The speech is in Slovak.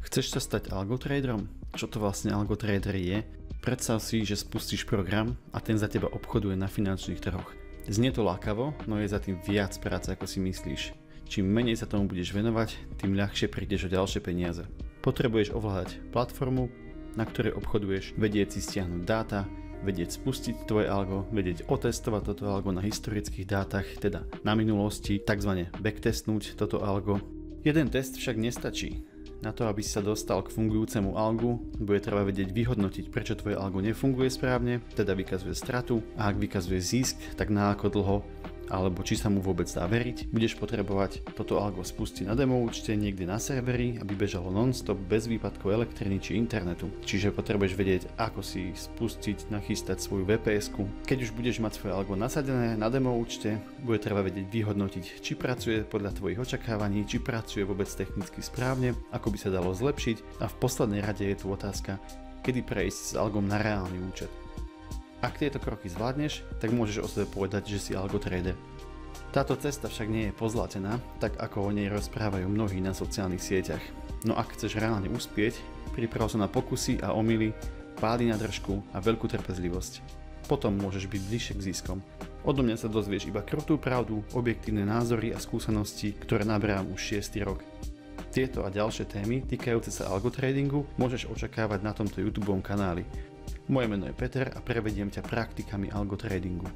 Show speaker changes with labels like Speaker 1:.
Speaker 1: Chceš sa stať algotraderom? Čo to vlastne algotrader je? Predstav si, že spustíš program a ten za teba obchoduje na finančných trhoch. Znie to lákavo, no je za tým viac práce, ako si myslíš. Čím menej sa tomu budeš venovať, tým ľahšie prídeš o ďalšie peniaze. Potrebuješ ovládať platformu, na ktorej obchoduješ, vedieť si stiahnuť dáta, vedieť spustiť tvoje algo, vedieť otestovať toto algo na historických dátach, teda na minulosti, takzvané backtestnúť toto algo. Jeden test však nestačí. Na to, aby si sa dostal k fungujúcemu algu, bude treba vedieť vyhodnotiť, prečo tvoje algo nefunguje správne, teda vykazuje stratu, a ak vykazuje zisk, tak na ako dlho, alebo či sa mu vôbec dá veriť. Budeš potrebovať toto algo spustiť na demo účte niekde na serveri, aby bežalo non-stop bez výpadkov elektriny či internetu. Čiže potrebuješ vedieť, ako si spustiť, nachystať svoju VPS-ku. Keď už budeš mať svoje algo nasadené na demo účte, bude treba vedieť vyhodnotiť, či pracuje podľa tvojich očakávaní, či pracuje vôbec technicky správne, ako by sa dalo zlepšiť, a v poslednej rade je tu otázka, kedy prejsť s algom na reálny účet. Ak tieto kroky zvládneš, tak môžeš o sebe povedať, že si algotrader. Táto cesta však nie je pozlatená, tak ako o nej rozprávajú mnohí na sociálnych sieťach. No ak chceš reálne uspieť, priprav sa na pokusy a omyly, pády na držku a veľkú trpezlivosť. Potom môžeš byť bližšie k ziskom. Odo mňa sa dozvieš iba krutú pravdu, objektívne názory a skúsenosti, ktoré naberám už 6. rok. Tieto a ďalšie témy týkajúce sa algotradingu môžeš očakávať na tomto YouTube kanáli. Moje meno je Peter a prevediem ťa praktikami algotradingu.